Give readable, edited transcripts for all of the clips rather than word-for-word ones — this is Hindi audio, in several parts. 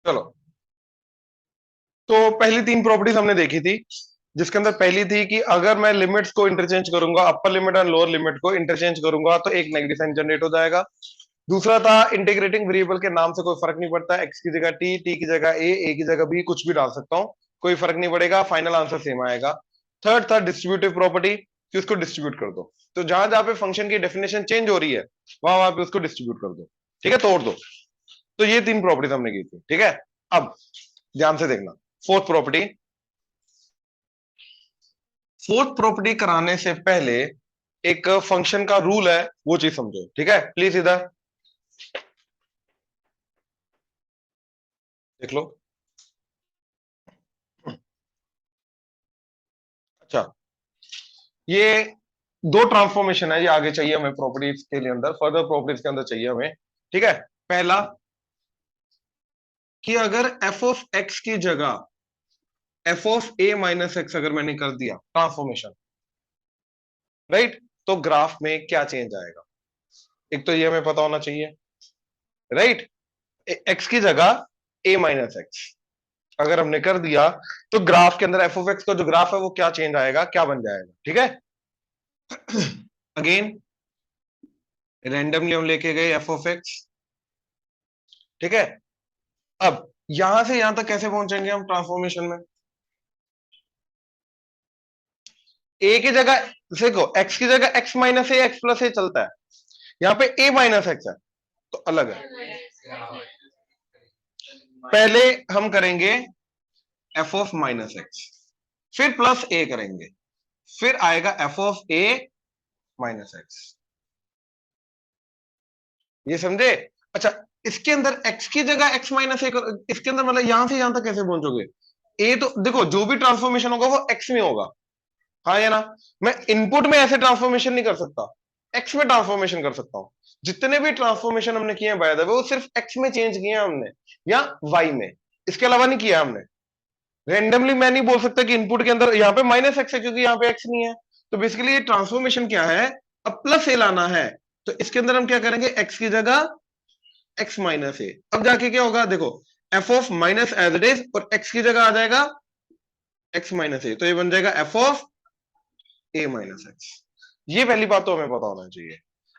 चलो, तो पहली तीन प्रॉपर्टीज हमने देखी थी, जिसके अंदर पहली थी कि अगर मैं लिमिट्स को इंटरचेंज करूंगा, अपर लिमिट और लोअर लिमिट को इंटरचेंज करूंगा तो एक नेगेटिव साइन जनरेट हो जाएगा। दूसरा था इंटीग्रेटिंग वेरिएबल के नाम से कोई फर्क नहीं पड़ता, एक्स की जगह टी, टी की जगह ए की जगह बी, कुछ भी डाल सकता हूं, कोई फर्क नहीं पड़ेगा, फाइनल आंसर सेम आएगा। थर्ड था डिस्ट्रीब्यूटिव प्रॉपर्टी, कि उसको डिस्ट्रीब्यूट कर दो, तो जहां जहां पे फंक्शन की डेफिनेशन चेंज हो रही है वहां वहां पे उसको डिस्ट्रीब्यूट कर दो, ठीक है, तोड़ दो। तो ये तीन प्रॉपर्टीज हमने की थी, ठीक है। अब ध्यान से देखना, फोर्थ प्रॉपर्टी। फोर्थ प्रॉपर्टी कराने से पहले एक फंक्शन का रूल है, वो चीज समझो, ठीक है, प्लीज इधर देख लो। अच्छा, ये दो ट्रांसफॉर्मेशन है, ये आगे चाहिए हमें प्रॉपर्टीज के लिए, अंदर फर्दर प्रॉपर्टीज के अंदर चाहिए हमें, ठीक है। पहला, कि अगर एफ ऑफ एक्स की जगह F of a minus x अगर मैंने कर दिया ट्रांसफॉर्मेशन, राइट, तो ग्राफ में क्या चेंज आएगा, एक तो ये हमें पता होना चाहिए, राइट। एक्स की जगह ए माइनस एक्स अगर हमने कर दिया, तो ग्राफ के अंदर एफ ऑफ एक्स का जो ग्राफ है वो क्या चेंज आएगा, क्या बन जाएगा, ठीक है। अगेन रैंडमली हम लेके गए एफ ऑफ एक्स, ठीक है। अब यहां से यहां तक कैसे पहुंचेंगे हम ट्रांसफॉर्मेशन में, ए की जगह देखो, एक्स की जगह एक्स माइनस ए एक्स प्लस ए चलता है, यहाँ पे ए माइनस एक्स है तो अलग है। पहले हम करेंगे एफ ऑफ माइनस एक्स, फिर प्लस ए करेंगे, फिर आएगा F of a minus x, ये समझे। अच्छा, इसके अंदर एक्स की जगह एक्स माइनस ए, इसके अंदर मतलब यहां से यहां तक कैसे पहुंचोगे, ए तो देखो जो भी ट्रांसफॉर्मेशन होगा वो एक्स में होगा, हाँ या ना। मैं इनपुट में ऐसे ट्रांसफॉर्मेशन नहीं कर सकता, एक्स में ट्रांसफॉर्मेशन कर सकता हूं। जितने भी ट्रांसफॉर्मेशन हमने किए हैं बाय द वे, वो सिर्फ एक्स में चेंज किए हैं हमने, या वाई में, इसके अलावा नहीं किया हमने। रेंडमली मैं नहीं बोल सकता कि इनपुट के अंदर यहाँ पे माइनस एक्स है, क्योंकि यहाँ पे एक्स नहीं है। तो बेसिकली ये ट्रांसफॉर्मेशन क्या है, अब प्लस ए लाना है, तो इसके अंदर हम क्या करेंगे, एक्स की जगह एक्स माइनस ए, अब जाके क्या होगा देखो, f of minus as it is, और एक्स की जगह आ जाएगा एक्स माइनस ए, तो ये बन जाएगा F of a minus x. ये पहली बात तो हमें पता होना चाहिए।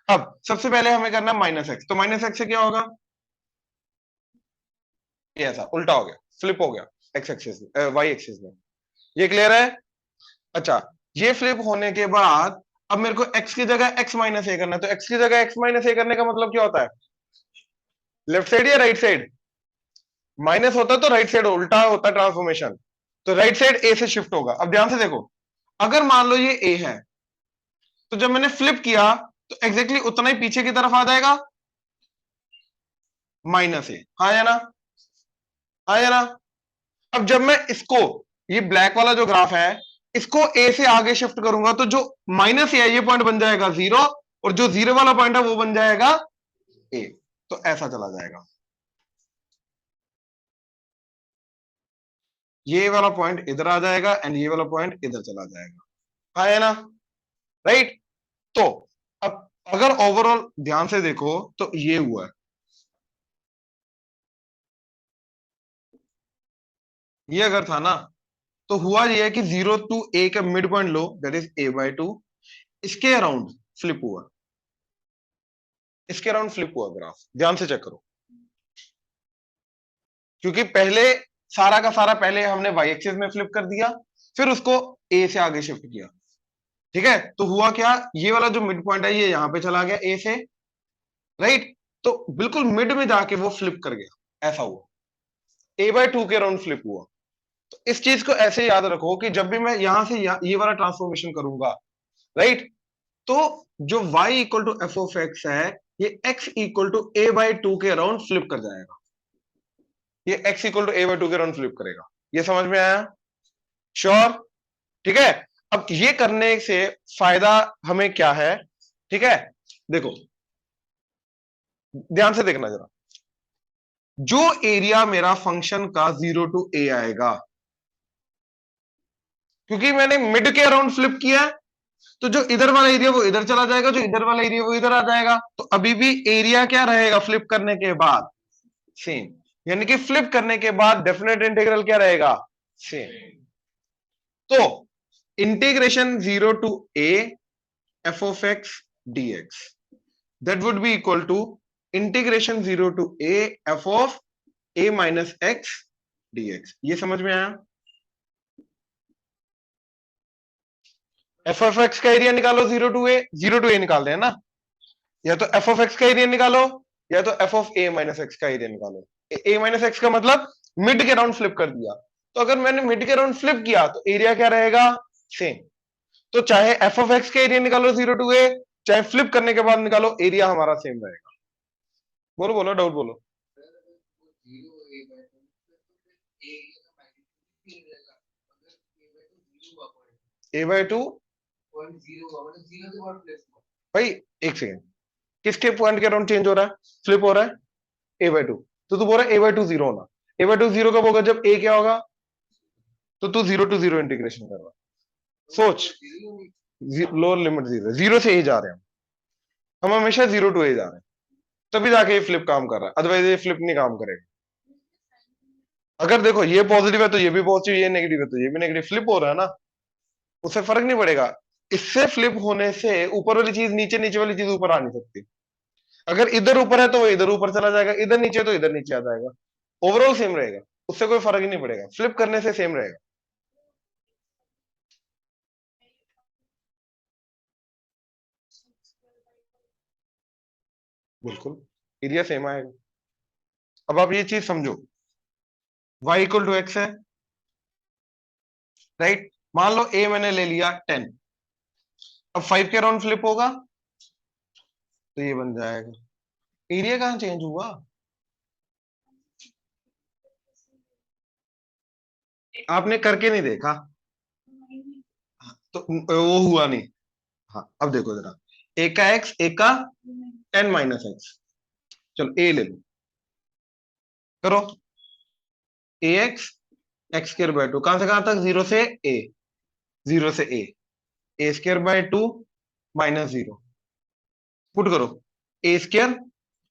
अब सबसे पहले हमें करना है माइनस एक्स, तो माइनस एक्स से क्या होगा, ये ऐसा उल्टा हो गया, फ्लिप हो गया एक्स एक्सिस में, वाई एक्सिस में, ये क्लियर है। अच्छा, ये फ्लिप होने के बाद अब मेरे को एक्स की जगह एक्स माइनस ए करना है, तो एक्स की जगह एक्स माइनस ए करने का मतलब क्या होता है, लेफ्ट साइड या राइट साइड, माइनस होता है तो राइट साइड उल्टा होता है ट्रांसफॉर्मेशन, तो राइट साइड ए से शिफ्ट होगा। अब ध्यान से देखो, अगर मान लो ये ए है, तो जब मैंने फ्लिप किया तो एग्जैक्टली उतना ही पीछे की तरफ आ जाएगा माइनस ए, हाँ या ना, हाँ या ना। अब जब मैं इसको, ये ब्लैक वाला जो ग्राफ है, इसको ए से आगे शिफ्ट करूंगा, तो जो माइनस ए है ये पॉइंट बन जाएगा जीरो, और जो जीरो वाला पॉइंट है वो बन जाएगा ए, तो ऐसा चला जाएगा, ये वाला पॉइंट इधर आ जाएगा एंड ये वाला पॉइंट इधर चला जाएगा, हाँ है ना, राइट। तो अब अगर ओवरऑल ध्यान से देखो तो ये हुआ है, ये अगर था ना, तो हुआ ये है कि 0 to a का mid point low, that is a/2, इसके अराउंड फ्लिप हुआ, इसके अराउंड फ्लिप हुआ ग्राफ, ध्यान से चेक करो, क्योंकि पहले सारा का सारा पहले हमने वाई एक्सिस में फ्लिप कर दिया, फिर उसको ए से आगे शिफ्ट किया, ठीक है। तो हुआ क्या, ये वाला जो मिड पॉइंट है ये यहां पे चला गया ए से, राइट, तो बिल्कुल मिड में जाके वो फ्लिप कर गया, ऐसा हुआ, a/2 के अराउंड फ्लिप हुआ। तो इस चीज को ऐसे याद रखो कि जब भी मैं यहां से ये वाला ट्रांसफॉर्मेशन करूंगा, राइट, तो जो y equal to f of x है, ये x इक्वल टू a/2 के अराउंड फ्लिप कर जाएगा, ये x इक्वल टू a/2 के अराउंड फ्लिप करेगा, ये समझ में आया, श्योर, ठीक है। अब ये करने से फायदा हमें क्या है, ठीक है, देखो ध्यान से देखना जरा, जो एरिया मेरा फंक्शन का 0 to a आएगा, क्योंकि मैंने मिड के अराउंड फ्लिप किया है, तो जो इधर वाला एरिया वो इधर चला जाएगा, जो इधर वाला एरिया वो इधर आ जाएगा, तो अभी भी एरिया क्या रहेगा फ्लिप करने के बाद, सेम। यानी कि फ्लिप करने के बाद डेफिनेट इंटीग्रल क्या रहेगा, सेम। तो integration 0 to a f of x dx, that would be equal to integration 0 to a f of a minus x dx. ये समझ में आया? एफ ऑफ एक्स का एरिया निकालो 0 टू ए निकाल रहे हैं ना, या तो एफ ऑफ एक्स का एरिया निकालो या तो F of a minus x का एरिया निकालो। ए माइनस एक्स का मतलब मिड के राउंड फ्लिप कर दिया, तो अगर मैंने मिड के राउंड फ्लिप किया तो एरिया क्या रहेगा, सेम। तो चाहे एफ ऑफ एक्स का एरिया निकालो 0 टू ए, चाहे फ्लिप करने के बाद निकालो, एरिया हमारा सेम रहेगा। बोलो बोलो, डाउट बोलो। ए बाय टू, भाई एक सेकेंड, किसके पॉइंट के राउंड चेंज हो रहा है, फ्लिप हो रहा है, ए बाय टू। तो तू बोल रहा है ए बाय टू जीरो होना, ए बाय टू जीरो कब होगा, जब ए क्या होगा, तो तू 0 टू 0 इंटीग्रेशन कर रहा है। सोच, लोअर लिमिट जीरो, जीरो से ए जा रहे हैं हम हमेशा 0 टू ए जा रहे हैं, तभी जाके ये फ्लिप काम कर रहा है, अदरवाइज ये फ्लिप नहीं काम करेगा। अगर देखो ये पॉजिटिव है तो ये भी पॉजिटिव, ये नेगेटिव है तो ये भी नेगेटिव, फ्लिप हो रहा है ना, उससे फर्क नहीं पड़ेगा। इससे फ्लिप होने से ऊपर वाली चीज नीचे, नीचे वाली चीज ऊपर आ नहीं सकती। अगर इधर ऊपर है तो वो इधर ऊपर चला जाएगा, इधर नीचे तो इधर नीचे आ जाएगा, ओवरऑल सेम रहेगा, उससे कोई फर्क ही नहीं पड़ेगा, फ्लिप करने से सेम रहेगा। बिल्कुल, एरिया सेम आएगा। अब आप ये चीज समझो, y इक्वल टू एक्स है, राइट। मान लो ए मैंने ले लिया 10, अब 5 के राउंड फ्लिप होगा तो ये बन जाएगा, एरिया कहाँ चेंज हुआ, आपने करके नहीं देखा, तो वो हुआ नहीं। हाँ अब देखो जरा, ए का एक्स, ए का 10 माइनस एक्स, चलो ए ले लो, करो, a x x square by two, कहां से कहां तक, जीरो से ए, जीरो से a square by two minus zero, put करो, a square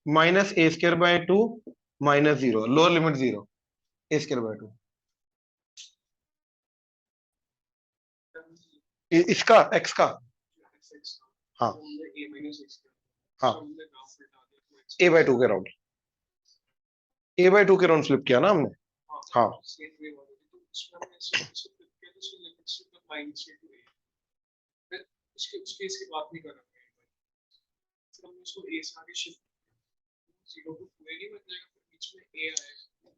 minus a square by two minus zero, lower limit zero, a square by two, इसका एक्स का, हाँ हाँ, ए बाय टू के राउंड, ए बाय टू के राउंड फ्लिप किया ना हमने, हाँ।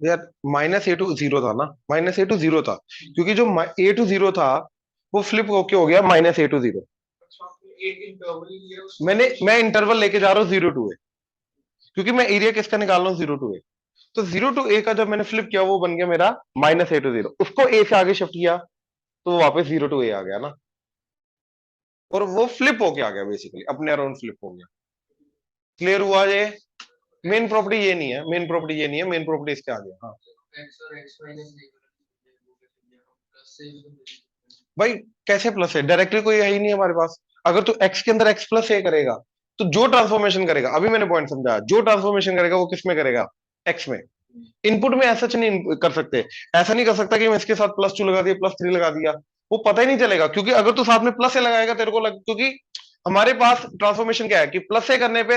यार माइनस ए टू जीरो था ना, माइनस ए टू जीरो था, क्योंकि जो ए टू जीरो था वो फ्लिप होके हो गया माइनस ए टू जीरो। मैं इंटरवल लेके जा रहा हूँ 0 टू ए, क्योंकि मैं एरिया किसका निकाल रहा हूँ, 0 टू ए। तो 0 टू ए का जब मैंने फ्लिप किया वो बन गया मेरा माइनस ए टू जीरो, उसको ए से आगे शिफ्ट किया तो वो वापस 0 टू ए आ गया ना, और वो फ्लिप होके आ गया, बेसिकली अपने अराउंड फ्लिप हो गया। क्लियर हुआ ये? मेन प्रॉपर्टी ये नहीं है, मेन प्रॉपर्टी ये नहीं है, मेन प्रॉपर्टी इसके आगे, हाँ। भाई कैसे प्लस है, डायरेक्टली कोई है ही नहीं हमारे पास। अगर तू एक्स के अंदर एक्स प्लस ए करेगा तो जो ट्रांसफॉर्मेशन करेगा, अभी मैंने पॉइंट समझाया, जो ट्रांसफॉर्मेशन करेगा वो किस में करेगा, एक्स में। इनपुट में ऐसा नहीं कर सकते, ऐसा नहीं कर सकता कि मैं इसके साथ प्लस टू लगा दिया, प्लस थ्री लगा दिया, वो पता ही नहीं चलेगा, क्योंकि अगर तू साथ में प्लस ए लगाएगा तेरे को क्योंकि हमारे पास ट्रांसफॉर्मेशन क्या है कि प्लस ए करने पे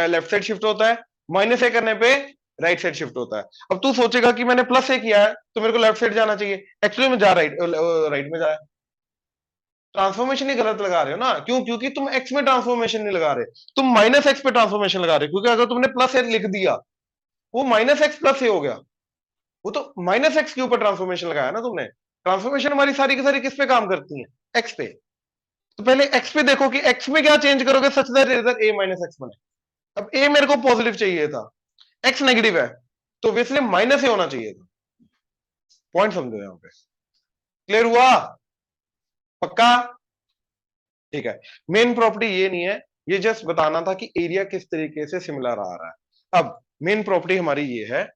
लेफ्ट साइड शिफ्ट होता है, माइनस ए करने पे राइट साइड शिफ्ट होता है। अब तू सोचेगा कि मैंने प्लस ए किया है तो मेरे को लेफ्ट साइड जाना चाहिए, एक्चुअली में जा राइट, राइट में जा, ट्रांसफॉर्मेशन ही गलत लगा रहे हो ना, क्यों, क्योंकि तुम एक्स में ट्रांसफॉर्मेशन नहीं लगा रहे, तुम माइनस एक्स पे ट्रांसफॉर्मेशन लगा रहे हो, क्योंकि अगर तुमने प्लस ए लिख दिया वो माइनस एक्स प्लस ए हो गया, वो तो माइनस एक्स के ऊपर ट्रांसफॉर्मेशन लगाया ना तुमने। ट्रांसफॉर्मेशन हमारी सारी की सारी किस पे काम करती है, एक्स पे। तो पहले एक्स पे देखो कि एक्स में क्या चेंज करोगे सच दैट इधर ए माइनस एक्स बने। अब ए मेरे को पॉजिटिव चाहिए था, एक्स नेगेटिव है, तो इसलिए माइनस ए होना चाहिए था। पॉइंट समझो यहाँ पे, क्लियर हुआ, पक्का? ठीक है, मेन प्रॉपर्टी ये नहीं है, ये जस्ट बताना था कि एरिया किस तरीके से सिमिलर आ रहा है। अब मेन प्रॉपर्टी हमारी ये है,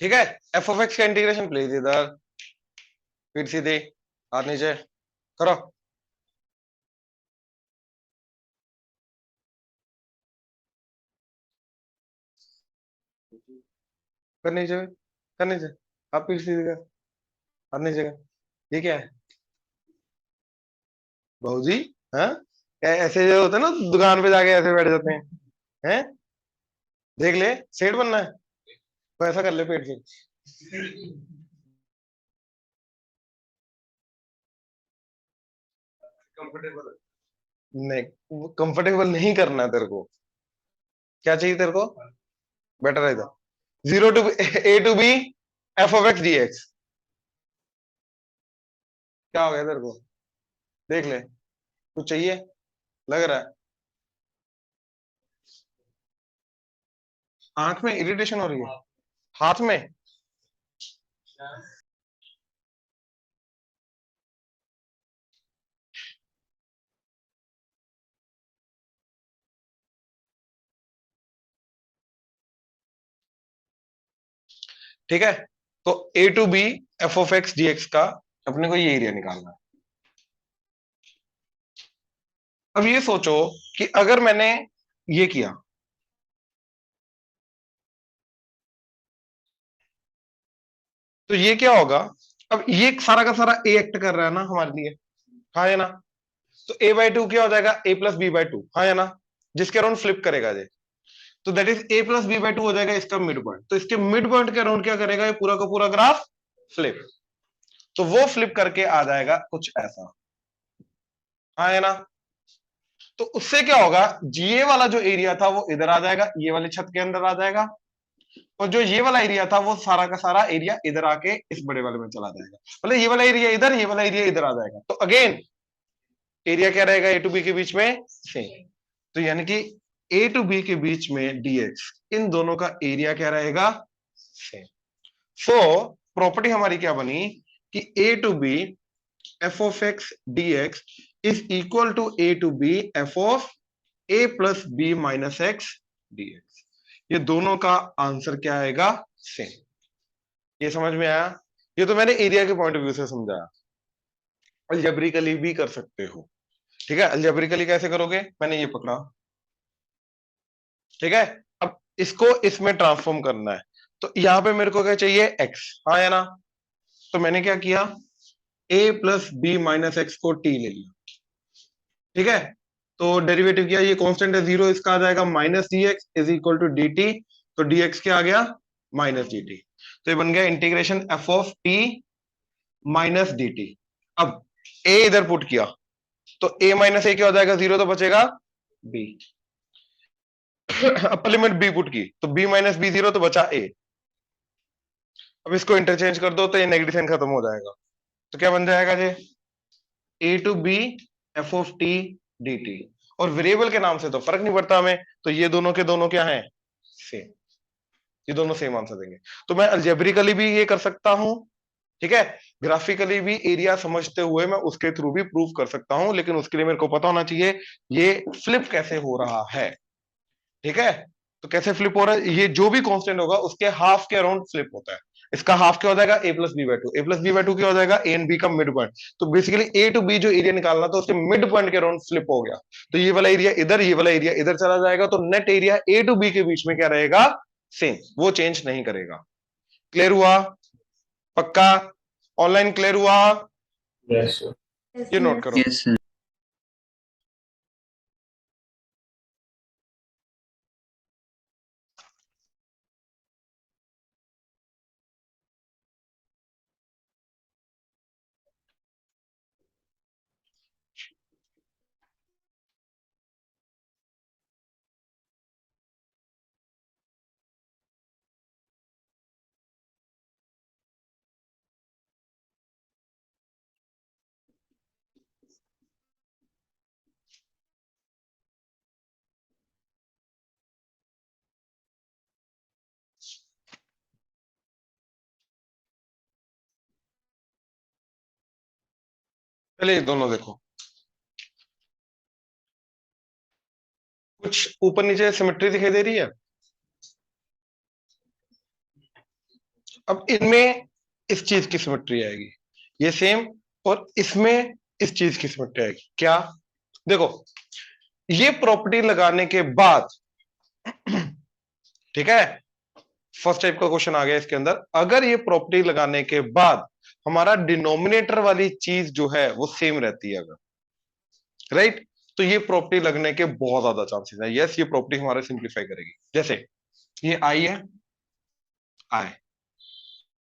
ठीक है, एफ ऑफ एक्स का इंटीग्रेशन प्लीज इधर, फिर सीधे हाथ नीचे करो। कर नीचे, कर नीचे, आप फिर सीधे कर, हाथ नीचे कर। ये क्या है बहू जी? हाँ, ऐसे जो होते हैं ना दुकान पे जाके ऐसे बैठ जाते हैं, हैं? देख ले, सेठ बनना है तो ऐसा कर ले पेट से। कंफर्टेबल नहीं, कंफर्टेबल नहीं करना है तेरे को। क्या चाहिए तेरे को? बेटर है इधर, zero to a to b f of x d x. क्या हो गया तेरे को? देख ले, कुछ चाहिए लग रहा है? आंख में इरिटेशन हो रही है, हाथ में? ठीक है, तो a to b f of x d x का अपने को ये एरिया निकालना है। अब ये सोचो कि अगर मैंने ये किया तो ये क्या होगा? अब ये सारा का सारा ए एक्ट कर रहा है ना हमारे लिए, हाँ या ना? तो ए बाई टू क्या हो जाएगा? A plus b by two, हाँ या ना? जिसके अराउंड फ्लिप करेगा ये, तो that is a plus b by two हो जाएगा इसका मिड पॉइंट। तो इसके मिड पॉइंट के अराउंड क्या करेगा ये पूरा का पूरा ग्राफ? फ्लिप। तो वो फ्लिप करके आ जाएगा कुछ ऐसा, हाँ या ना? तो उससे क्या होगा, ये वाला जो एरिया था वो इधर आ जाएगा, ये वाले छत के अंदर आ जाएगा, और जो ये वाला एरिया था वो सारा का सारा एरिया इधर आके इस बड़े वाले में चला जाएगा। मतलब ये वाला एरिया इधर, ये वाला एरिया इधर आ जाएगा, तो अगेन एरिया क्या रहेगा ए टू बी के बीच में? सेम। तो यानी कि ए टू बी के बीच में डीएक्स, इन दोनों का एरिया क्या रहेगा? सेम। सो प्रॉपर्टी हमारी क्या बनी कि a to b f of x d x is equal to a to b f of a plus b minus x d x. ये दोनों का आंसर क्या आएगा? सेम। ये समझ में आया? ये तो मैंने एरिया के पॉइंट ऑफ व्यू से समझाया, अलजेब्रिकली भी कर सकते हो। ठीक है, अलजेब्रिकली कैसे करोगे? मैंने ये पकड़ा, ठीक है। अब इसको इसमें ट्रांसफॉर्म करना है, तो यहां पे मेरे को क्या चाहिए? एक्स, हाँ या ना? तो मैंने क्या किया, ए प्लस बी माइनस एक्स को टी ले लिया, ठीक है। तो डेरिवेटिव किया, ये कांस्टेंट है जीरो, इसका आ जाएगा minus d x is equal to d t. तो डी एक्स क्या आ गया? Minus d t. तो ये बन गया integration f of t minus d t. अब ए इधर पुट किया, तो ए माइनस ए क्या हो जाएगा? जीरो, तो बचेगा b. Upper limit b put की, तो बी माइनस बी जीरो, तो बचा ए। अब इसको इंटरचेंज कर दो तो ये नेगेटिव साइन खत्म हो जाएगा। तो क्या बन जाएगा ये? A to b f of t d t. और वेरिएबल के नाम से तो फर्क नहीं पड़ता हमें, तो ये दोनों के दोनों क्या है? सेम। ये दोनों सेम आंसर देंगे। तो मैं अल्जेब्रिकली भी ये कर सकता हूं, ठीक है, ग्राफिकली भी एरिया समझते हुए मैं उसके थ्रू भी प्रूव कर सकता हूं, लेकिन उसके लिए मेरे को पता होना चाहिए ये फ्लिप कैसे हो रहा है। ठीक है, तो कैसे फ्लिप हो रहा है? ये जो भी कांस्टेंट होगा उसके हाफ के अराउंड फ्लिप होता है। इसका हाफ क्या हो जाएगा? A plus b by two. A plus b by two क्या हो जाएगा? ए एंड बी का मिड पॉइंट। तो बेसिकली ए टू बी जो एरिया निकालना था उसके मिड पॉइंट के अराउंड फ्लिप हो गया। तो ये वाला एरिया इधर, ये वाला एरिया इधर चला जाएगा, तो net area a to b के बीच में क्या रहेगा? सेम, वो चेंज नहीं करेगा। क्लियर हुआ? पक्का? ऑनलाइन क्लियर हुआ? Yes sir. ये नोट करो। Yes sir. चलिए दोनों देखो, कुछ ऊपर नीचे सिमेट्री दिखाई दे रही है? अब इनमें इस चीज की सिमेट्री आएगी, ये सेम, और इसमें इस चीज की सिमेट्री आएगी। क्या? देखो, ये प्रॉपर्टी लगाने के बाद, ठीक है, फर्स्ट टाइप का क्वेश्चन आ गया इसके अंदर, अगर ये प्रॉपर्टी लगाने के बाद हमारा डिनोमिनेटर वाली चीज जो है वो सेम रहती है अगर, राइट, तो ये प्रॉपर्टी लगने के बहुत ज्यादा चांसेस है। यस, ये प्रॉपर्टी हमारे सिंप्लीफाई करेगी। जैसे ये आई है, आई,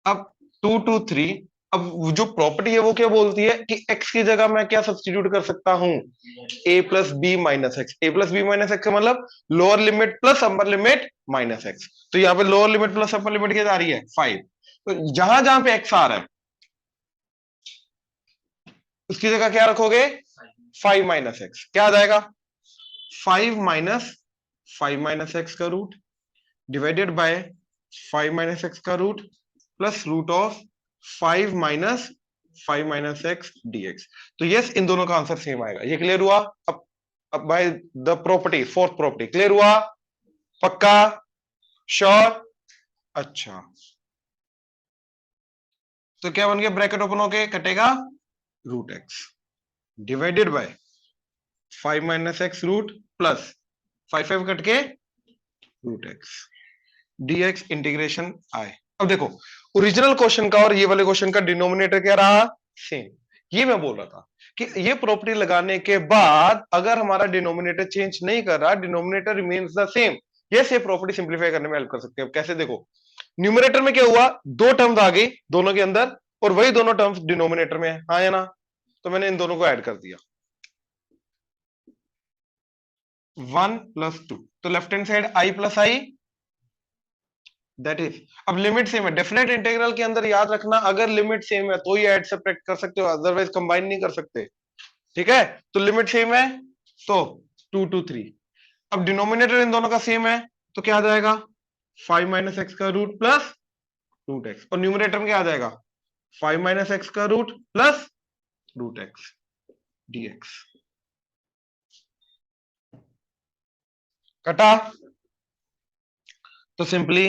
अब 2 2 3, अब जो प्रॉपर्टी है वो क्या बोलती है कि x की जगह मैं क्या सब्स्टिट्यूट कर सकता हूं, a plus b minus x. A plus b minus x का मतलब lower limit plus upper limit minus x. तो यहाँ पे lower limit plus upper limit क्या जा रही है, 5। तो जहां जहां पे x आ रहा है उसकी जगह क्या रखोगे, 5 माइनस एक्स। क्या आ जाएगा, 5 माइनस एक्स का root divided by 5 minus x का root plus root of 5 minus x d x. तो यस, इन दोनों का आंसर सेम आएगा। ये क्लियर हुआ? अब by the property, fourth property clear हुआ? पक्का? श्योर? अच्छा, तो क्या बन गया, ब्रैकेट ओपन होके कटेगा root x divided by 5 minus x root plus 5 cut के रूट एक्स डीएक्स इंटीग्रेशन आई। अब देखो, ओरिजिनल क्वेश्चन का और ये वाले क्वेश्चन का डिनोमिनेटर क्या रहा, सेम। ये मैं बोल रहा था कि ये प्रॉपर्टी लगाने के बाद अगर हमारा डिनोमिनेटर चेंज नहीं कर रहा, डिनोमिनेटर रिमेन्स द सेम, ये प्रॉपर्टी सिंप्लीफाई करने में हेल्प कर सकते हैं। कैसे? देखो, न्यूमरेटर में क्या हुआ, दो टर्म्स आ गई दोनों के अंदर, और वही दोनों टर्म्स डिनोमिनेटर में है, हाँ या ना? तो मैंने इन दोनों को ऐड कर दिया, 1 प्लस 2, तो left hand side I plus I, that is, अब लिमिट सेम है। डेफिनेट इंटीग्रल के अंदर याद रखना, अगर लिमिट सेम है तो ही ऐड सब्ट्रैक्ट कर सकते हो, अदरवाइज कंबाइन नहीं कर सकते, ठीक है? तो लिमिट सेम है, तो 2 2 3। अब डिनोमिनेटर इन दोनों का सेम है, तो क्या आ जाएगा, 5 माइनस एक्स का रूट प्लस रूट एक्स, और न्यूमरेटर में क्या आ जाएगा, 5 माइनस एक्स का root plus root x dx. कटा? तो सिंपली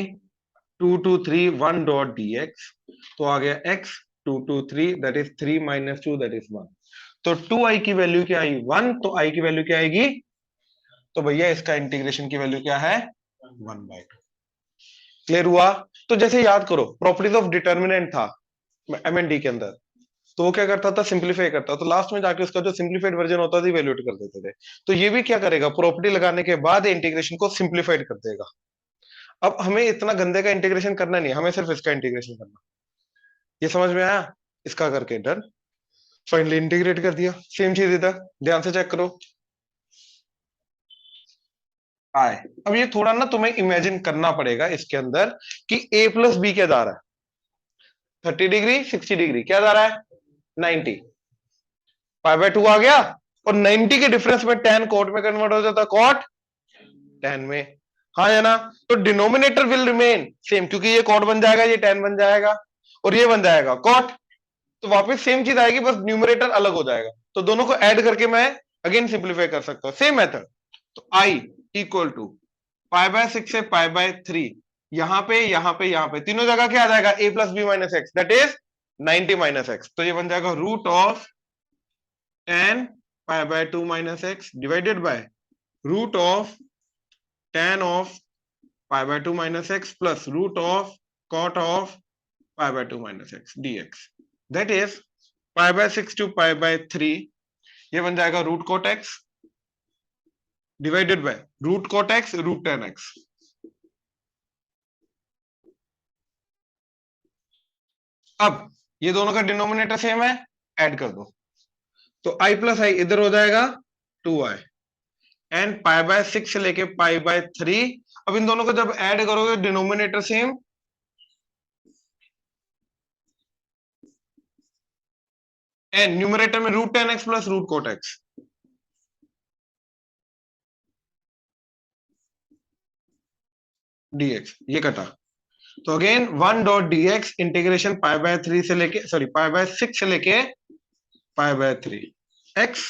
2 2 3 1 डॉट dx, तो आ गया x 2 2 3, that is 3 minus 2, that is 1। तो 2i की वैल्यू क्या आई, 1, तो i की वैल्यू क्या आएगी, तो भैया इसका इंटीग्रेशन की वैल्यू क्या है, 1/2। क्लियर हुआ? तो जैसे याद करो, प्रॉपर्टीज ऑफ डिटर्मिनेंट था एमएनडी के अंदर, तो वो क्या करता था, सिंप्लीफाई करता, तो लास्ट में जाके उसका जो सिंप्लीफाइड वर्जन होता था इवैल्यूएट कर देते थे। तो ये भी क्या करेगा, प्रॉपर्टी लगाने के बाद इंटीग्रेशन को सिंप्लीफाइड कर देगा। अब हमें इतना गंदे का इंटीग्रेशन करना नहीं, हमें सिर्फ इसका इंटीग्रेशन करना। ये समझ में आया? इसका करके डन, फाइनली इंटीग्रेट कर दिया। सेम चीज इधर, ध्यान से चेक करो, आए। अब ये थोड़ा ना तुम्हें इमेजिन करना पड़ेगा इसके अंदर कि a प्लस बी क्या जा रहा है, 30 डिग्री 60 डिग्री, क्या जा रहा है, 90, 5/2 आ गया, और 90 के डिफरेंस में tan कॉट में कन्वर्ट हो जाता, कॉट tan में, हाँ या ना? तो डिनोमिनेटर विल रिमेन सेम, क्योंकि ये कॉट बन जाएगा, ये tan बन जाएगा, और ये बन जाएगा कॉट, तो वापस सेम चीज आएगी, बस न्यूमरेटर अलग हो जाएगा। तो दोनों को ऐड करके मैं अगेन सिंप्लीफाई कर सकता हूं, सेम मेथड। तो i इक्वल टू π/6 से π/3, यहां पे यहां पे यहां पे तीनों जगह क्या आ जाएगा, a plus b minus x, that is 90 minus x. तो ये बन जाएगा root of tan π/2 minus x divided by root of tan of π/2 minus x plus root of cot of π/2 minus x dx, that is π/6 to π/3, ये बन जाएगा root cot x divided by root cot x root tan x. अब ये दोनों का डिनोमिनेटर सेम है, ऐड कर दो, तो i प्लस आई इधर हो जाएगा 2i, एंड π/6 से लेके π/3। अब इन दोनों को जब ऐड करोगे डिनोमिनेटर सेम, एंड न्यूमरेटर में root tan x plus root cot x, dx, ये कटा। तो अगेन 1 डॉट dx इंटीग्रेशन π/3 से लेके, सॉरी π/6 से लेके π/3, x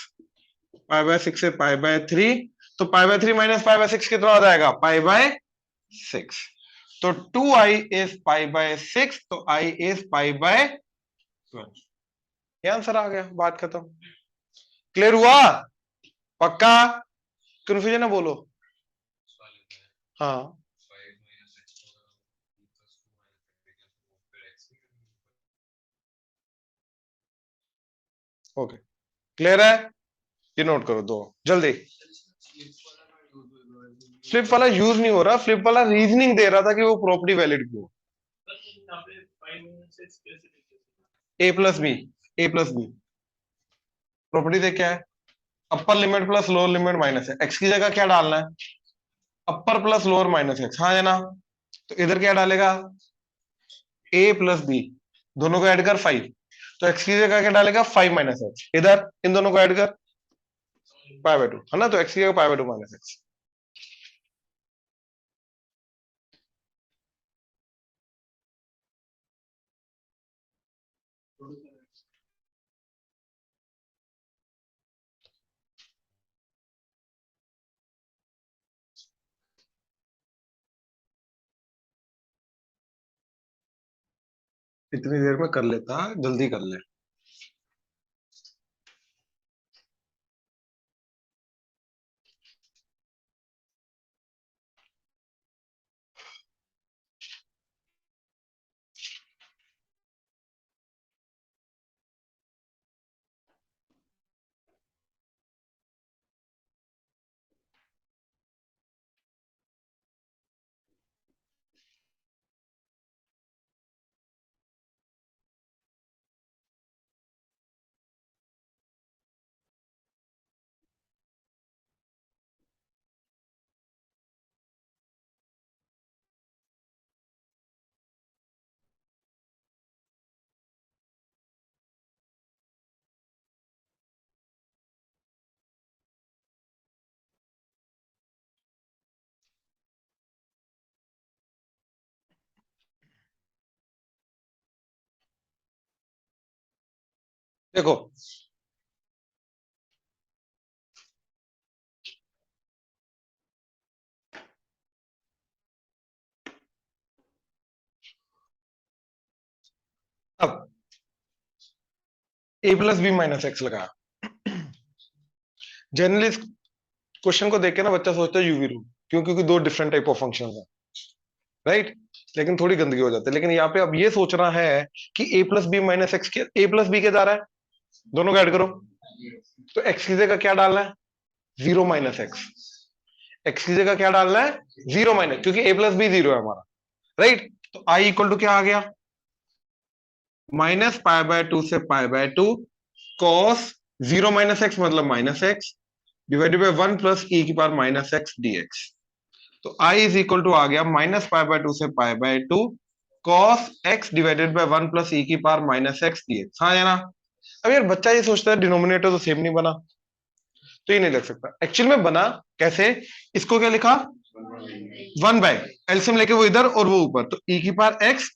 π/6 से π/3, तो π/3 माइनस π/6 कितना आ जाएगा, π/6। तो 2i इज पाई बाय 6, तो i इज पाई बाय 12। ये आंसर आ गया, बात खत्म। क्लियर हुआ? पक्का? कंफ्यूजन है बोलो। हाँ ओके, क्लियर है? ये नोट करो दो जल्दी। फ्लिप वाला यूज नहीं हो रहा, फ्लिप वाला रीजनिंग दे रहा था कि वो प्रॉपर्टी वैलिड क्यों। ए प्लस बी, ए प्लस बी प्रॉपर्टी देख क्या है, upper limit plus lower limit minus है, एक्स की जगह क्या डालना है, अपर प्लस लोअर माइनस एक्स, हाँ है ना। तो इधर क्या डालेगा, ए प्लस बी, दोनों को ऐड कर 5, तो एक्स की जगह क्या डालेगा 5 माइनस एक्स, इधर इन दोनों को ऐड कर पाई बाय 2, है ना, तो एक्स की जगह पाई बाय 2 माइनस एक्स। इतनी देर में कर लेता, जल्दी कर ले। देखो अब ए प्लस बी माइनस एक्स लगाया। जनरली इस क्वेश्चन को देख के ना बच्चा सोचता है यूवी रूल, क्यों, क्योंकि दो डिफरेंट टाइप ऑफ फंक्शन है, राइट। लेकिन थोड़ी गंदगी हो जाती है, लेकिन यहाँ पे अब ये सोचना है कि ए प्लस बी माइनस एक्स के, ए प्लस बी के जा रहा है, दोनों को ऐड करो, तो एक्स की जगह क्या डालना है, जीरो माइनस एक्स, एक्स की जगह क्या डालना है, जीरो माइनस, क्योंकि ए प्लस बी जीरो है हमारा, राइट। तो आई इक्वल टू क्या आ गया, माइनस पाई बाय 2 से pi by 2 cos zero minus x मतलब minus x divided by 1 plus e की पावर माइनस एक्स डीएक्स। तो आई इज इक्वल टू आ गया माइनस पाई बाय 2 से pi by 2 cos x divided by 1 plus e की पावर माइनस एक्स डीएक्स, हाँ है ना। अब यार बच्चा ये सोचता है डिनोमिनेटर तो सेम नहीं बना, तो ये नहीं लग सकता, एक्चुअल में बना कैसे, इसको क्या लिखा, 1 बाय, एलसीएम लेके वो इधर और वो ऊपर, तो ई की पावर एक्स,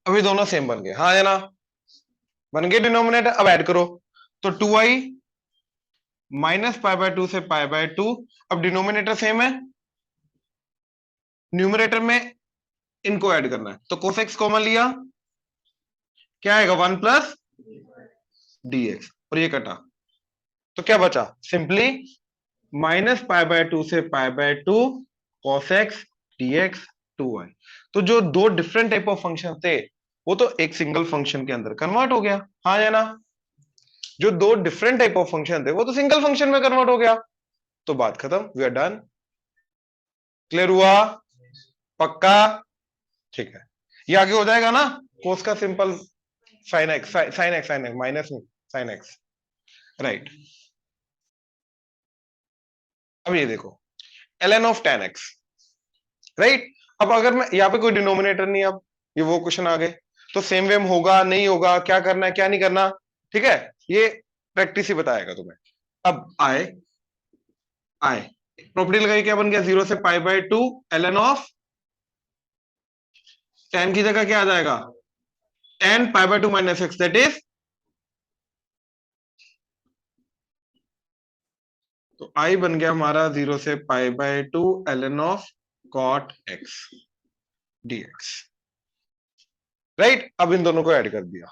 अभी दोनों सेम बन गए, हाँ है ना, बन गए डिनोमिनेटर। अब ऐड करो, तो 2i माइनस पाई बाय 2 से पाई बाय 2, अब डिनोमिनेटर सेम है, न्यूमरेटर में इनको ऐड करना है, तो cos x कॉमन लिया, क्या आएगा 1 प्लस dx, और ये कटा, तो क्या बचा, सिंपली माइनस पाई बाय 2 से pi by 2 cos x dx 2y। तो जो दो डिफरेंट टाइप ऑफ फंक्शन थे वो तो एक सिंगल फंक्शन के अंदर कन्वर्ट हो गया, हाँ या ना। जो दो डिफरेंट टाइप ऑफ फंक्शन थे वो तो सिंगल फंक्शन में कन्वर्ट हो गया, तो बात खत्म, वी आर डन। क्लियर हुआ? पक्का? ठीक है, ये आगे हो जाएगा ना, कोस का simple sine x, sine x, sine x minus में साइन एक्स, राइट। अब ये देखो ln of tan x, right. अब अगर मैं यहाँ पे कोई डिनोमिनेटर नहीं, अब ये वो क्वेश्चन आ गए, तो सेम वेम होगा नहीं होगा, क्या करना है क्या नहीं करना, ठीक है, ये प्रैक्टिस ही बताएगा तुम्हें। अब आए आए प्रॉपर्टी लगाई, क्या बन गया, 0 से pi by 2 ln of tan की जगह क्या आ जाएगा, tan pi by 2 minus x, that is, तो आई बन गया हमारा 0 से pi by 2 ln of cot x dx, right. अब इन दोनों को ऐड कर दिया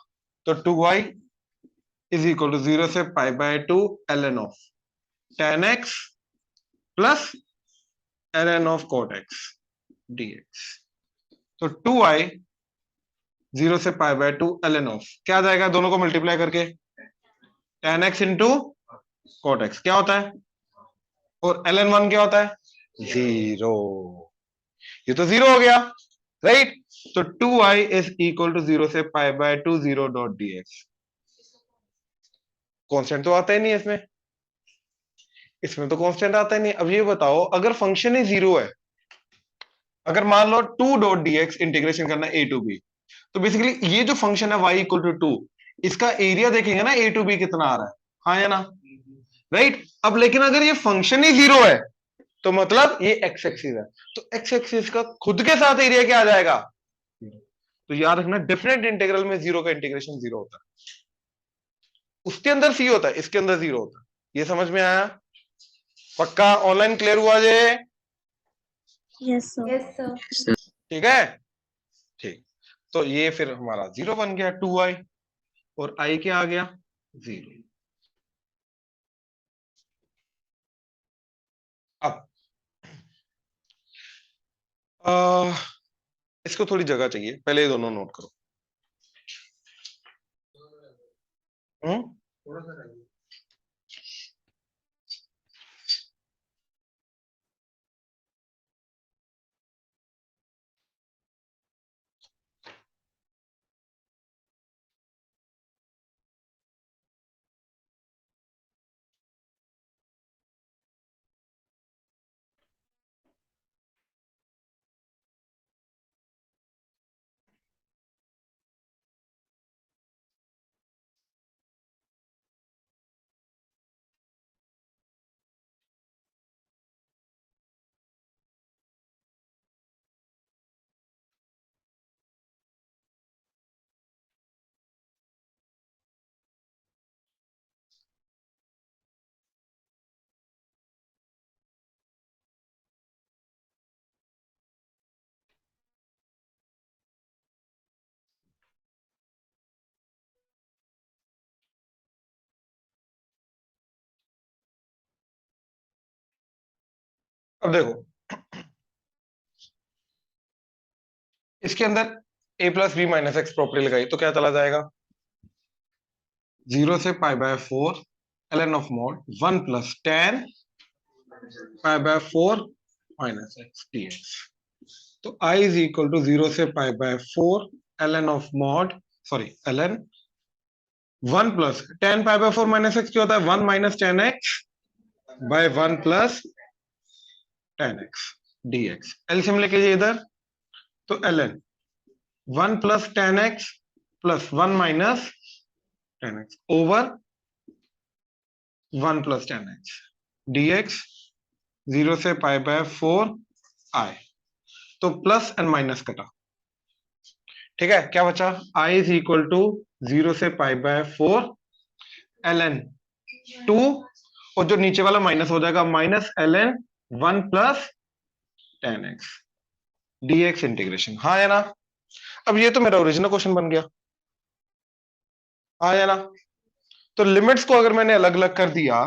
तो 2y इज इक्वल टू 0 से pi by 2 ln of tan x plus ln of cot x dx। तो 2y 0 से पाई बाय 2 ln ऑफ क्या आ जाएगा, दोनों को मल्टीप्लाई करके tan x into cot x क्या होता है, और ln 1 क्या होता है, 0। ये तो 0 हो गया, राइट। तो 2y इज इक्वल टू 0 से pi by 2 0 dot dx। Constant तो आता ही नहीं है इसमें, इसमें तो कांस्टेंट आता ही नहीं। अब ये बताओ, अगर फंक्शन ही 0 है, अगर मान लो 2 डॉट dx इंटीग्रेशन करना a टू b, तो बेसिकली ये जो फंक्शन है y इक्वल टू 2, इसका एरिया देखेंगे ना a टू b कितना आ रहा है, हाँ या ना, राइट। अब लेकिन अगर ये फंक्शन ही 0 है तो मतलब ये x एक्सिस है, तो x एक्सिस का खुद के साथ एरिया क्या आ जाएगा, तो याद रखना डेफिनेट इंटीग्रल में 0 का इंटीग्रेशन 0 होता है, उसके अंदर c होता है, इसके अंदर 0 होता है। ये समझ में आया, पक्का ऑनलाइन क्लियर हुआ जे, यस सर। ठीक है, ठीक। तो ये फिर हमारा 0 बन गया 2y, और i क्या आ गया 0। अब इसको थोड़ी जगह चाहिए, पहले ये दोनों नोट करो। थोड़ा सा अब देखो, इसके अंदर a plus b minus x property लगाई तो क्या चला जाएगा, 0 से pi by 4 ln of mod 1 plus ten pi by 4 minus x dx। तो i इज इक्वल टू 0 से pi by 4 ln of mod, sorry ln 1 plus ten pi by 4 minus x क्या होता है, 1 minus ten x by 1 plus ten x dx। LCM लेके जाइए इधर, तो ln 1 plus ten x plus 1 minus ten x over 1 plus ten x dx, 0 से पाई बाय 4 i। तो प्लस एंड माइनस कटा, ठीक है, क्या बचा, i इज इक्वल टू 0 से पाई बाय 4 ln 2, और जो नीचे वाला माइनस हो जाएगा minus ln 1 plus ten x dx integration, हाँ या ना। अब ये तो मेरा ओरिजिनल क्वेश्चन बन गया, हाँ या ना। तो लिमिट्स को अगर मैंने अलग अलग कर दिया,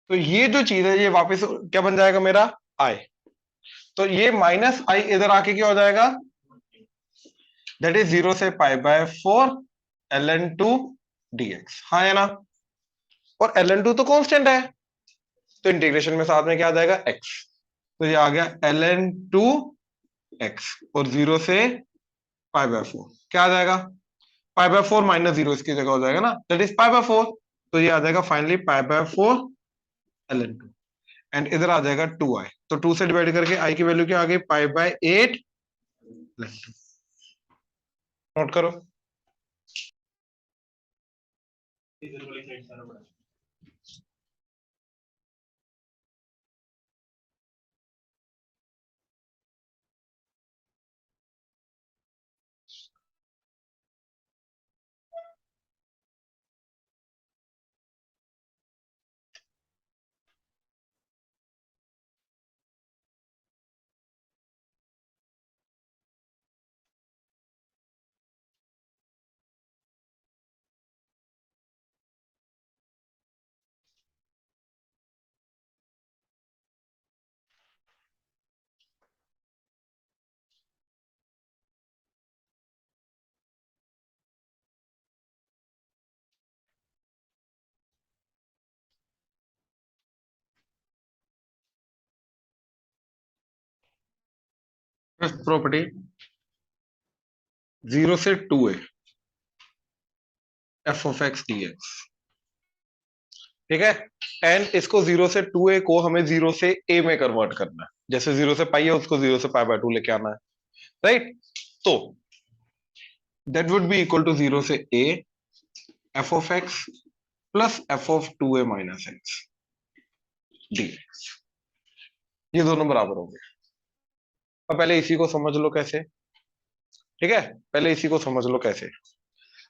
तो ये जो चीज है ये वापस क्या बन जाएगा मेरा i। तो ये माइनस i इधर आके क्या हो जाएगा, दैट इज 0 से पाई बाय 4 ln 2 dx, हाँ या ना। और ln 2 तो कांस्टेंट है, तो इंटीग्रेशन में साथ में क्या आ जाएगा x, तो ये आ गया ln 2 x, और 0 से पाई बाय 4 क्या आ जाएगा, पाई बाय 4 माइनस 0 इसकी जगह हो जाएगा ना, दैट इज पाई बाय 4। तो ये आ जाएगा finally pi by 4 ln 2, and इधर आ जाएगा 2i, तो 2 से डिवाइड करके i की वैल्यू क्या आ गई, पाई बाय 8 ln 2। नोट करो। फर्स्ट प्रॉपर्टी 0 से 2a f of x d x, ठीक है। एंड इसको 0 से 2a को हमें 0 से a में कन्वर्ट करना है, जैसे 0 से पाई है उसको 0 से पाई बाय 2 लेके आना है, राइट। तो that would be equal to 0 से a f of x plus f of 2a minus x d, ये दोनों बराबर हो गए। अब पहले इसी को समझ लो कैसे, ठीक है। पहले इसी को समझ लो कैसे,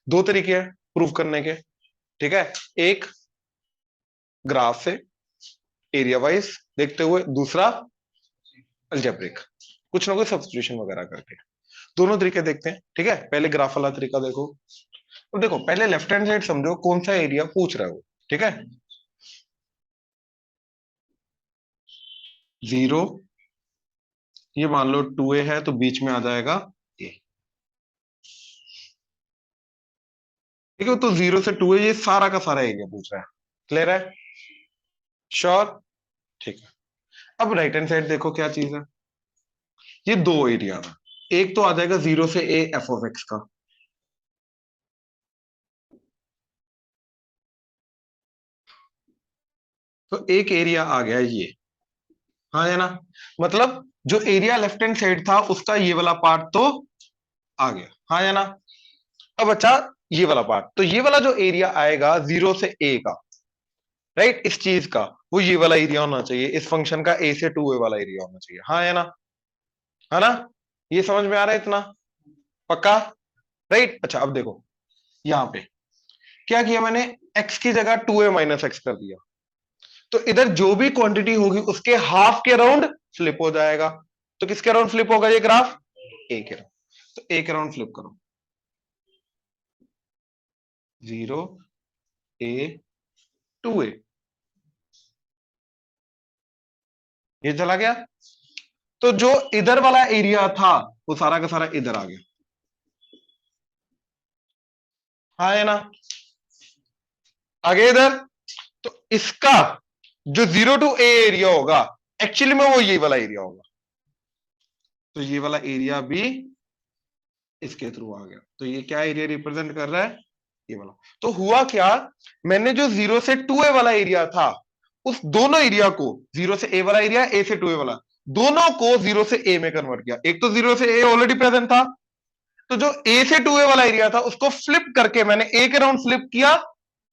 दो तरीके हैं प्रूव करने के, ठीक है। एक ग्राफ से एरिया वाइज देखते हुए, दूसरा अलजेब्रिक, कुछ ना कुछ सब्स्टिट्यूशन वगैरह करके, दोनों तरीके देखते हैं, ठीक है। पहले ग्राफ वाला तरीका देखो। तो देखो पहले लेफ्ट हैंड साइड समझो कौन सा एरिया पूछ रहा है वो, ठीक है। 0, ये मान लो 2a है तो बीच में आ जाएगा a, ठीक है। तो 0 से 2a ये सारा का सारा एरिया पूछ रहा है, क्लियर है, श्योर, ठीक है। अब राइट हैंड साइड देखो क्या चीज है, ये दो एरिया है, एक तो आ जाएगा 0 से a एफ ऑफ एक्स का, तो एक एरिया आ गया ये, हाँ है ना। मतलब जो एरिया लेफ्ट हैंड साइड था उसका ये वाला पार्ट तो आ गया, हाँ है ना। अब अच्छा ये वाला पार्ट, तो ये वाला जो एरिया आएगा 0 से a का, राइट, इस चीज का, वो ये वाला एरिया होना चाहिए, इस फंक्शन का a से 2a वाला एरिया होना चाहिए, हाँ है ना, है ना। ये समझ में आ रहा है इतना, पक्का, राइट। अच्छा अब देखो यहां पे क्या किया मैंने, x की जगह 2a माइनस एक्स कर दिया, तो इधर जो भी क्वांटिटी होगी उसके हाफ के अराउंड फ्लिप हो जाएगा। तो किसके अराउंड फ्लिप होगा ये ग्राफ, a के अराउंड, तो a के अराउंड फ्लिप करो, 0 a 2a, ये चला गया। तो जो इधर वाला एरिया था वो सारा का सारा इधर आ गया, हाँ है ना, आगे इधर। तो इसका जो 0 टू a एरिया होगा एक्चुअली में वो ये वाला एरिया होगा, तो ये वाला एरिया भी इसके थ्रू आ गया, तो ये क्या एरिया रिप्रेजेंट कर रहा है, ये वाला। तो हुआ क्या, मैंने जो 0 से 2a वाला एरिया था उस दोनों एरिया को, 0 से a वाला एरिया, a से 2a वाला, दोनों को 0 से a में कन्वर्ट किया। एक तो 0 से a ऑलरेडी प्रेजेंट था, तो जो a से 2a वाला एरिया था उसको फ्लिप करके मैंने a के राउंड फ्लिप किया,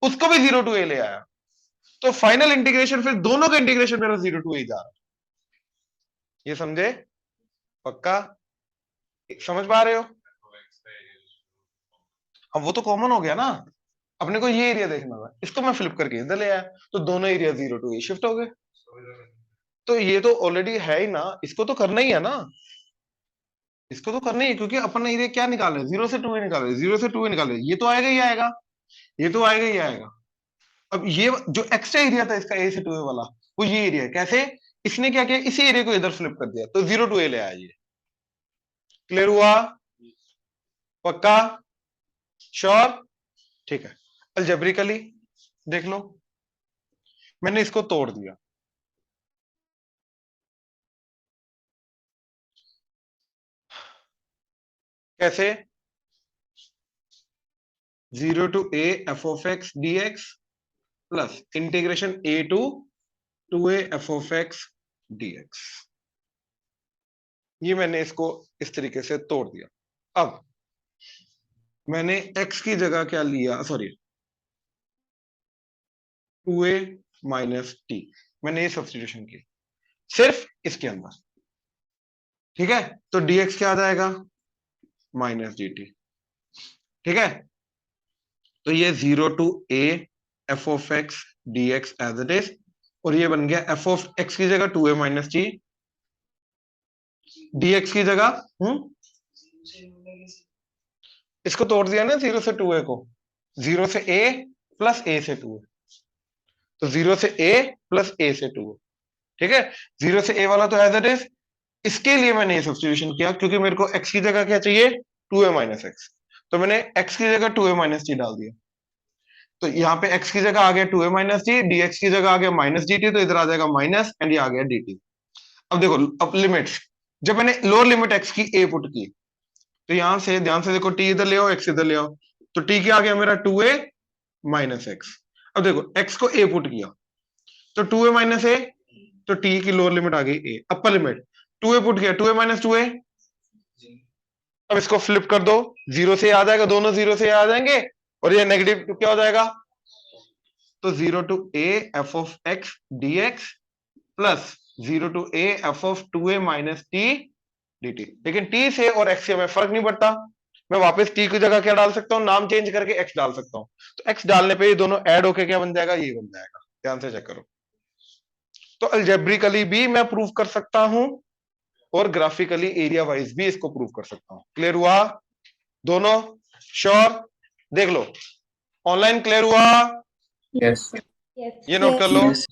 उसको भी 0 टू a ले आया। तो फाइनल इंटीग्रेशन फिर दोनों का इंटीग्रेशन मेरा 0 टू a जा रहा है, ये समझे, पक्का, समझ पा रहे हो। अब वो तो कॉमन हो गया ना, अपने को ये एरिया देखना था, इसको मैं फ्लिप करके इधर ले आया, तो दोनों एरिया 0 टू a शिफ्ट हो गए। तो ये तो ऑलरेडी है ही ना, इसको तो करना ही है ना, इसको तो करना ही है, क्योंकि अपन एरिया क्या निकाल रहे हैं, 0 से 2a निकाल रहे हैं, 0 से 2a निकाल रहे हैं, ये तो आएगा ही आएगा, ये तो आएगा ही आएगा। अब ये जो एक्स्ट्रा एरिया था इसका a से 2a वाला, वो ये एरिया है, कैसे, इसने क्या किया, इसी एरिया को इधर फ्लिप कर दिया, तो 0 टू a ले आया, ये क्लियर हुआ, पक्का, श्योर, ठीक है। अलजेब्रिकली देख लो, मैंने इसको तोड़ दिया, कैसे, 0 to a f of x d x plus integration a to 2a f of x d x, ये मैंने इसको इस तरीके से तोड़ दिया। अब मैंने x की जगह क्या लिया, सॉरी 2a माइनस टी, मैंने ये सब्स्टिट्यूशन की सिर्फ इसके अंदर, ठीक है। तो dx क्या आ जाएगा, माइनस डी टी, ठीक है। तो ये 0 to a f of x d x as it is, और ये बन गया एफ ऑफ एक्स की जगह 2a माइनस टी, dx की जगह इसको तोड़ दिया ना 0 से 2a को, 0 से a प्लस a से 2a, तो 0 से a प्लस a से 2a, ठीक है। 0 से a वाला तो एज इट इज, इसके लिए मैंने ये सब्स्टिट्यूशन किया क्योंकि मेरे को x की जगह क्या चाहिए, 2a माइनस एक्स, तो मैंने x की जगह 2a माइनस टी डाल दिया, तो यहाँ पे x की जगह आ गया 2a माइनस टी, dx की जगह आ गया माइनस dt, तो इधर आ जाएगा माइनस, एंड ये आ गया dt। अब देखो, अब लिमिट्स, जब मैंने लोअर लिमिट x की a पुट की, तो यहां से ध्यान से देखो, t इधर ले आओ, x इधर ले आओ, तो t क्या आ गया मेरा 2a माइनस x। अब देखो x को a पुट किया तो 2a माइनस a, तो t की लोअर लिमिट आ गई a, upper limit 2a put किया 2a माइनस 2a। अब इसको फ्लिप कर दो, जीरो से आ जाएगा, दोनों जीरो से आ जाएंगे और ये नेगेटिव क्या हो जाएगा, तो 0 to a f of x dx plus 0 to a f of 2a minus t dt। लेकिन t से और x से हमें फर्क नहीं पड़ता, मैं वापस t की जगह क्या डाल सकता हूँ, नाम चेंज करके x डाल सकता हूँ, तो x डालने पे ये दोनों ऐड होके क्या बन जाएगा, ये बन जाएगा। ध्यान से चेक करो। तो अलजेब्रिकली भी मैं प्रूव कर सकता हूं और ग्राफिकली एरिया वाइज भी इसको प्रूव कर सकता हूं। क्लियर हुआ दोनों? श्योर? देख लो ऑनलाइन क्लियर हुआ? Yes, sir. ये नोट कर लो। Yes.